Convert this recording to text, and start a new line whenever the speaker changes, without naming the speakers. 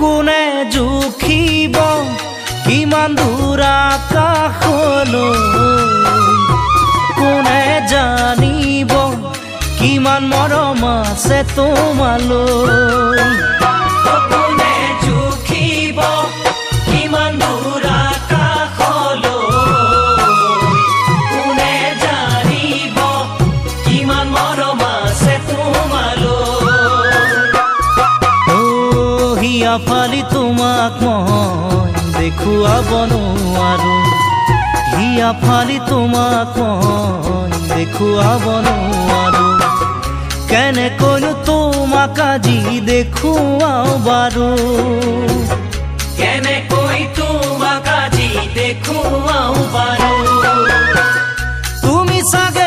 কোনে জুখিব কিমান দূৰ আকাশলৈ, কোনে জানিব কিমান মৰম আছে তোমালৈ।
কোনে জুখিব কিমান দূৰ আকাশলৈ, কোনে জানিব কিমান মৰম আছে তোমালৈ।
হিয়া ফালি তোমাক মই দেখুৱাব নোৱাৰো, হিয়া ফালি তোমাক মই দেখুৱাব নোৱাৰো। কেনেকৈনো তোমাক আজি দেখুৱাও বাৰু,
কেনেকৈ তোমাক আজি দেখুৱাও বাৰু।
তুমি চাগে